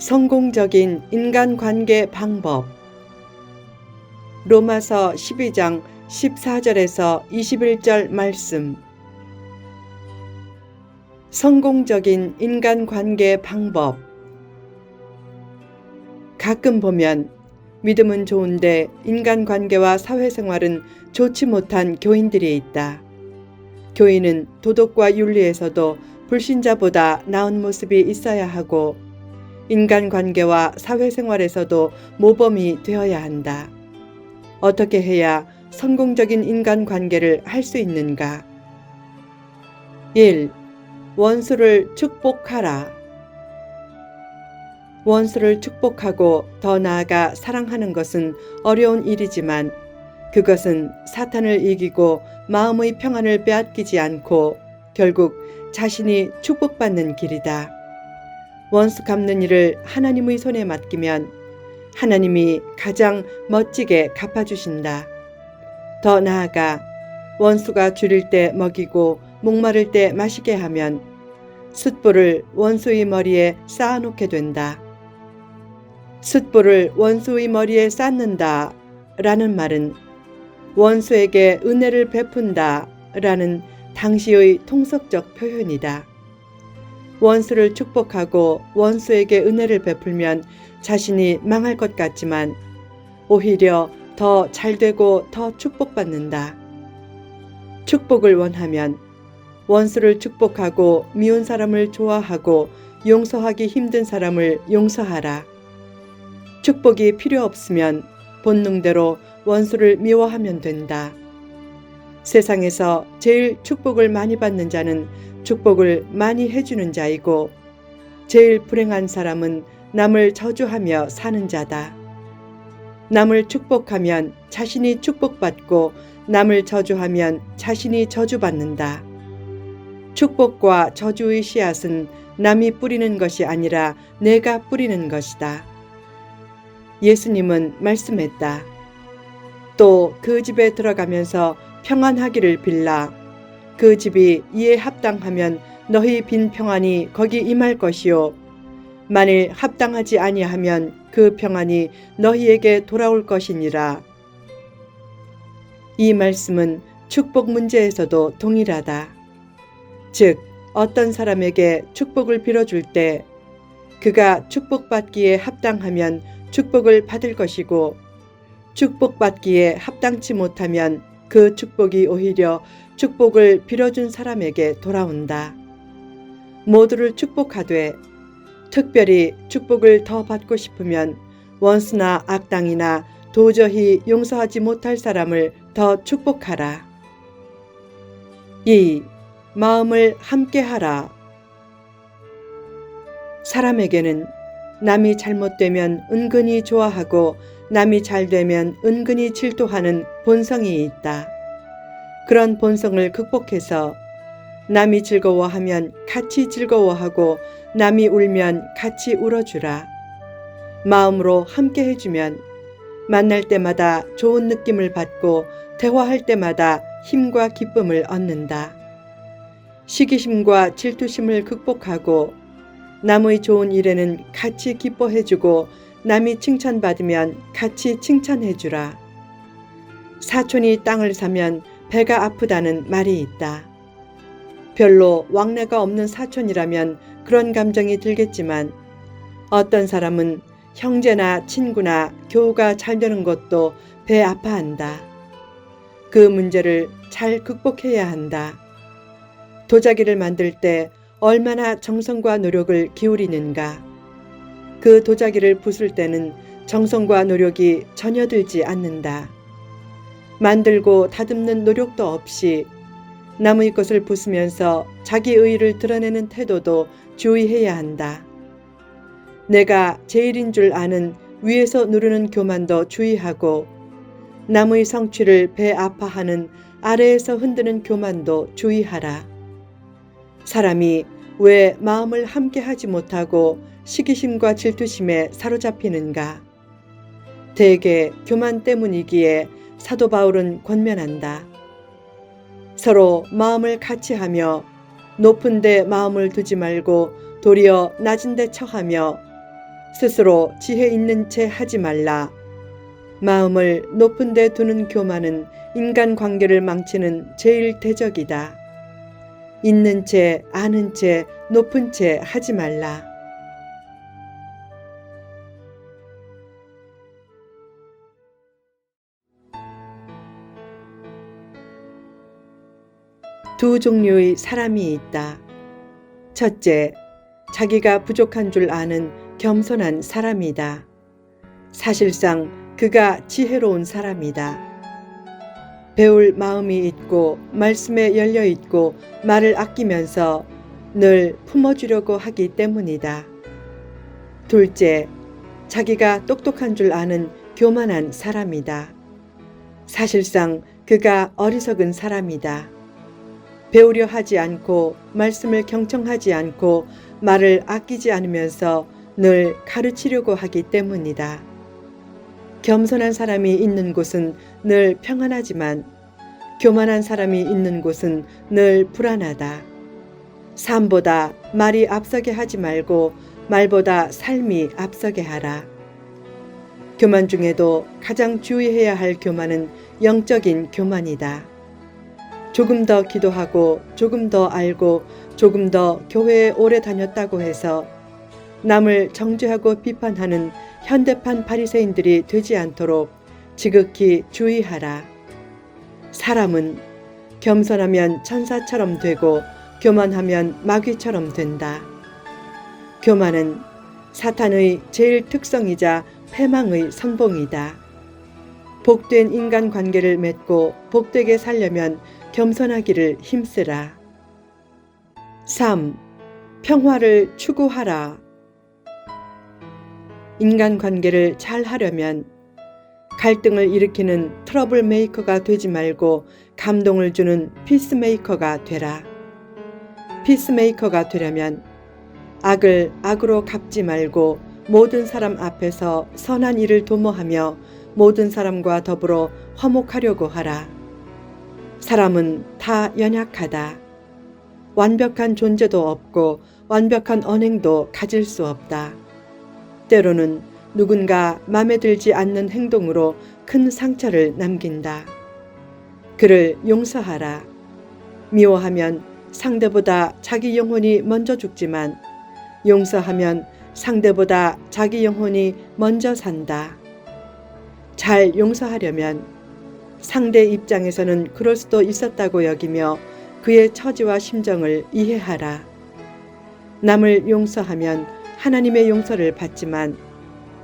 성공적인 인간관계 방법. 로마서 12장 14절에서 21절 말씀. 성공적인 인간관계 방법. 가끔 보면 믿음은 좋은데 인간관계와 사회생활은 좋지 못한 교인들이 있다. 교인은 도덕과 윤리에서도 불신자보다 나은 모습이 있어야 하고 인간관계와 사회생활에서도 모범이 되어야 한다. 어떻게 해야 성공적인 인간관계를 할 수 있는가? 1. 원수를 축복하라. 원수를 축복하고 더 나아가 사랑하는 것은 어려운 일이지만 그것은 사탄을 이기고 마음의 평안을 빼앗기지 않고 결국 자신이 축복받는 길이다. 원수 갚는 일을 하나님의 손에 맡기면 하나님이 가장 멋지게 갚아주신다. 더 나아가 원수가 줄일 때 먹이고 목마를 때 마시게 하면 숯불을 원수의 머리에 쌓아놓게 된다. 숯불을 원수의 머리에 쌓는다 라는 말은 원수에게 은혜를 베푼다 라는 당시의 통속적 표현이다. 원수를 축복하고 원수에게 은혜를 베풀면 자신이 망할 것 같지만 오히려 더 잘되고 더 축복받는다. 축복을 원하면 원수를 축복하고 미운 사람을 좋아하고 용서하기 힘든 사람을 용서하라. 축복이 필요 없으면 본능대로 원수를 미워하면 된다. 세상에서 제일 축복을 많이 받는 자는 축복을 많이 해주는 자이고 제일 불행한 사람은 남을 저주하며 사는 자다. 남을 축복하면 자신이 축복받고 남을 저주하면 자신이 저주받는다. 축복과 저주의 씨앗은 남이 뿌리는 것이 아니라 내가 뿌리는 것이다. 예수님은 말씀했다. 또 그 집에 들어가면서 평안하기를 빌라. 그 집이 이에 합당하면 너희 빈 평안이 거기 임할 것이요 만일 합당하지 아니하면 그 평안이 너희에게 돌아올 것이니라. 이 말씀은 축복 문제에서도 동일하다. 즉 어떤 사람에게 축복을 빌어줄 때 그가 축복받기에 합당하면 축복을 받을 것이고 축복받기에 합당치 못하면 그 축복이 오히려 축복을 빌어준 사람에게 돌아온다. 모두를 축복하되 특별히 축복을 더 받고 싶으면 원수나 악당이나 도저히 용서하지 못할 사람을 더 축복하라. 2. 마음을 함께하라. 사람에게는 남이 잘못되면 은근히 좋아하고 남이 잘되면 은근히 질투하는 본성이 있다. 그런 본성을 극복해서 남이 즐거워하면 같이 즐거워하고 남이 울면 같이 울어주라. 마음으로 함께 해주면 만날 때마다 좋은 느낌을 받고 대화할 때마다 힘과 기쁨을 얻는다. 시기심과 질투심을 극복하고 남의 좋은 일에는 같이 기뻐해주고 남이 칭찬받으면 같이 칭찬해주라. 사촌이 땅을 사면 배가 아프다는 말이 있다. 별로 왕래가 없는 사촌이라면 그런 감정이 들겠지만 어떤 사람은 형제나 친구나 교우가 잘 되는 것도 배 아파한다. 그 문제를 잘 극복해야 한다. 도자기를 만들 때 얼마나 정성과 노력을 기울이는가. 그 도자기를 부술 때는 정성과 노력이 전혀 들지 않는다. 만들고 다듬는 노력도 없이 남의 것을 부수면서 자기 의의를 드러내는 태도도 주의해야 한다. 내가 제일인 줄 아는 위에서 누르는 교만도 주의하고 남의 성취를 배 아파하는 아래에서 흔드는 교만도 주의하라. 사람이 왜 마음을 함께하지 못하고 시기심과 질투심에 사로잡히는가? 대개 교만 때문이기에 사도 바울은 권면한다. 서로 마음을 같이 하며 높은 데 마음을 두지 말고 도리어 낮은 데 처하며 스스로 지혜 있는 채 하지 말라. 마음을 높은 데 두는 교만은 인간 관계를 망치는 제일 대적이다. 있는 채, 아는 채, 높은 채 하지 말라. 두 종류의 사람이 있다. 첫째, 자기가 부족한 줄 아는 겸손한 사람이다. 사실상 그가 지혜로운 사람이다. 배울 마음이 있고 말씀에 열려 있고 말을 아끼면서 늘 품어주려고 하기 때문이다. 둘째, 자기가 똑똑한 줄 아는 교만한 사람이다. 사실상 그가 어리석은 사람이다. 배우려 하지 않고 말씀을 경청하지 않고 말을 아끼지 않으면서 늘 가르치려고 하기 때문이다. 겸손한 사람이 있는 곳은 늘 평안하지만 교만한 사람이 있는 곳은 늘 불안하다. 삶보다 말이 앞서게 하지 말고 말보다 삶이 앞서게 하라. 교만 중에도 가장 주의해야 할 교만은 영적인 교만이다. 조금 더 기도하고 조금 더 알고 조금 더 교회에 오래 다녔다고 해서 남을 정죄하고 비판하는 현대판 바리새인들이 되지 않도록 지극히 주의하라. 사람은 겸손하면 천사처럼 되고 교만하면 마귀처럼 된다. 교만은 사탄의 제일 특성이자 패망의 선봉이다. 복된 인간관계를 맺고 복되게 살려면 겸손하기를 힘쓰라. 3. 평화를 추구하라. 인간관계를 잘 하려면 갈등을 일으키는 트러블 메이커가 되지 말고 감동을 주는 피스메이커가 되라. 피스메이커가 되려면 악을 악으로 갚지 말고 모든 사람 앞에서 선한 일을 도모하며 모든 사람과 더불어 화목하려고 하라. 사람은 다 연약하다. 완벽한 존재도 없고 완벽한 언행도 가질 수 없다. 때로는 누군가 마음에 들지 않는 행동으로 큰 상처를 남긴다. 그를 용서하라. 미워하면 상대보다 자기 영혼이 먼저 죽지만 용서하면 상대보다 자기 영혼이 먼저 산다. 잘 용서하려면 상대 입장에서는 그럴 수도 있었다고 여기며 그의 처지와 심정을 이해하라. 남을 용서하면 하나님의 용서를 받지만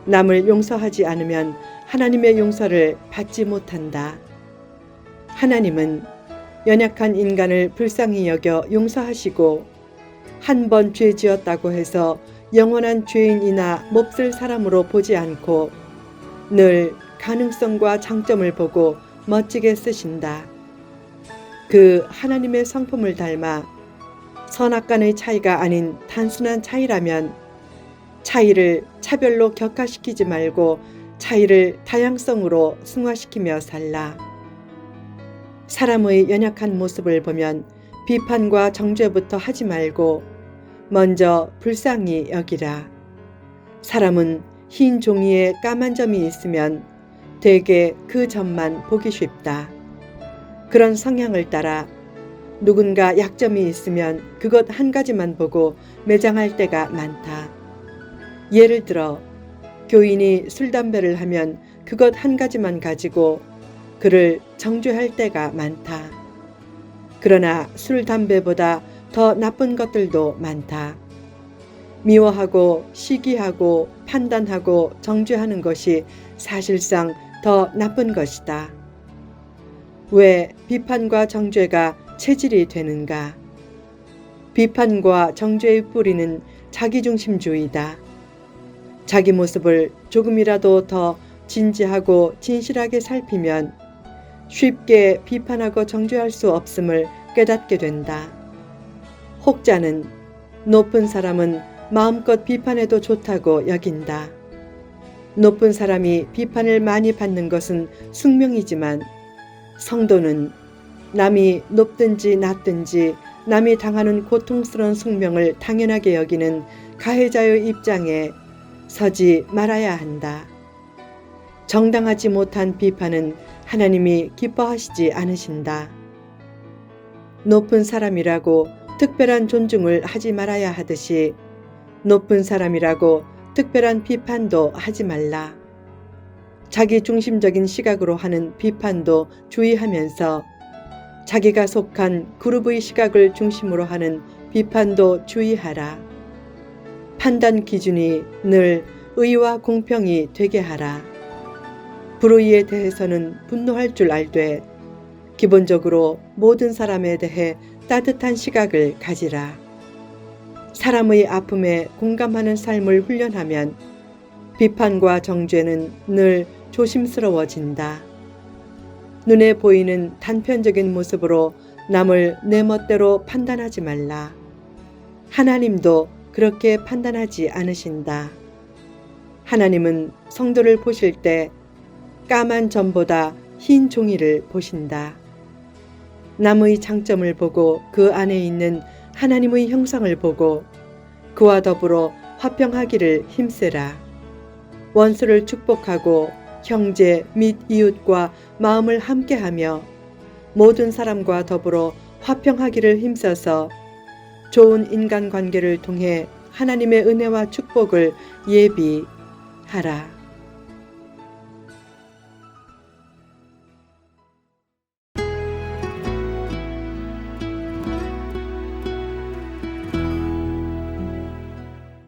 남을 용서하지 않으면 하나님의 용서를 받지 못한다. 하나님은 연약한 인간을 불쌍히 여겨 용서하시고 한 번 죄 지었다고 해서 영원한 죄인이나 몹쓸 사람으로 보지 않고 늘 가능성과 장점을 보고 멋지게 쓰신다. 그 하나님의 성품을 닮아 선악간의 차이가 아닌 단순한 차이라면 차이를 차별로 격화시키지 말고 차이를 다양성으로 승화시키며 살라. 사람의 연약한 모습을 보면 비판과 정죄부터 하지 말고 먼저 불쌍히 여기라. 사람은 흰 종이에 까만 점이 있으면 대개 그 점만 보기 쉽다. 그런 성향을 따라 누군가 약점이 있으면 그것 한 가지만 보고 매장할 때가 많다. 예를 들어 교인이 술, 담배를 하면 그것 한 가지만 가지고 그를 정죄할 때가 많다. 그러나 술, 담배보다 더 나쁜 것들도 많다. 미워하고 시기하고 판단하고 정죄하는 것이 사실상 더 나쁜 것이다. 왜 비판과 정죄가 체질이 되는가? 비판과 정죄의 뿌리는 자기중심주의다. 자기 모습을 조금이라도 더 진지하고 진실하게 살피면 쉽게 비판하고 정죄할 수 없음을 깨닫게 된다. 혹자는 높은 사람은 마음껏 비판해도 좋다고 여긴다. 높은 사람이 비판을 많이 받는 것은 숙명이지만 성도는 남이 높든지 낮든지 남이 당하는 고통스러운 숙명을 당연하게 여기는 가해자의 입장에 서지 말아야 한다. 정당하지 못한 비판은 하나님이 기뻐하시지 않으신다. 높은 사람이라고 특별한 존중을 하지 말아야 하듯이 높은 사람이라고 특별한 비판도 하지 말라. 자기 중심적인 시각으로 하는 비판도 주의하면서 자기가 속한 그룹의 시각을 중심으로 하는 비판도 주의하라. 판단 기준이 늘 의와 공평이 되게 하라. 불의에 대해서는 분노할 줄 알되 기본적으로 모든 사람에 대해 따뜻한 시각을 가지라. 사람의 아픔에 공감하는 삶을 훈련하면 비판과 정죄는 늘 조심스러워진다. 눈에 보이는 단편적인 모습으로 남을 내 멋대로 판단하지 말라. 하나님도 그렇게 판단하지 않으신다. 하나님은 성도를 보실 때 까만 점보다 흰 종이를 보신다. 남의 장점을 보고 그 안에 있는 하나님의 형상을 보고 그와 더불어 화평하기를 힘쓰라. 원수를 축복하고 형제 및 이웃과 마음을 함께하며 모든 사람과 더불어 화평하기를 힘써서 좋은 인간관계를 통해 하나님의 은혜와 축복을 예비하라.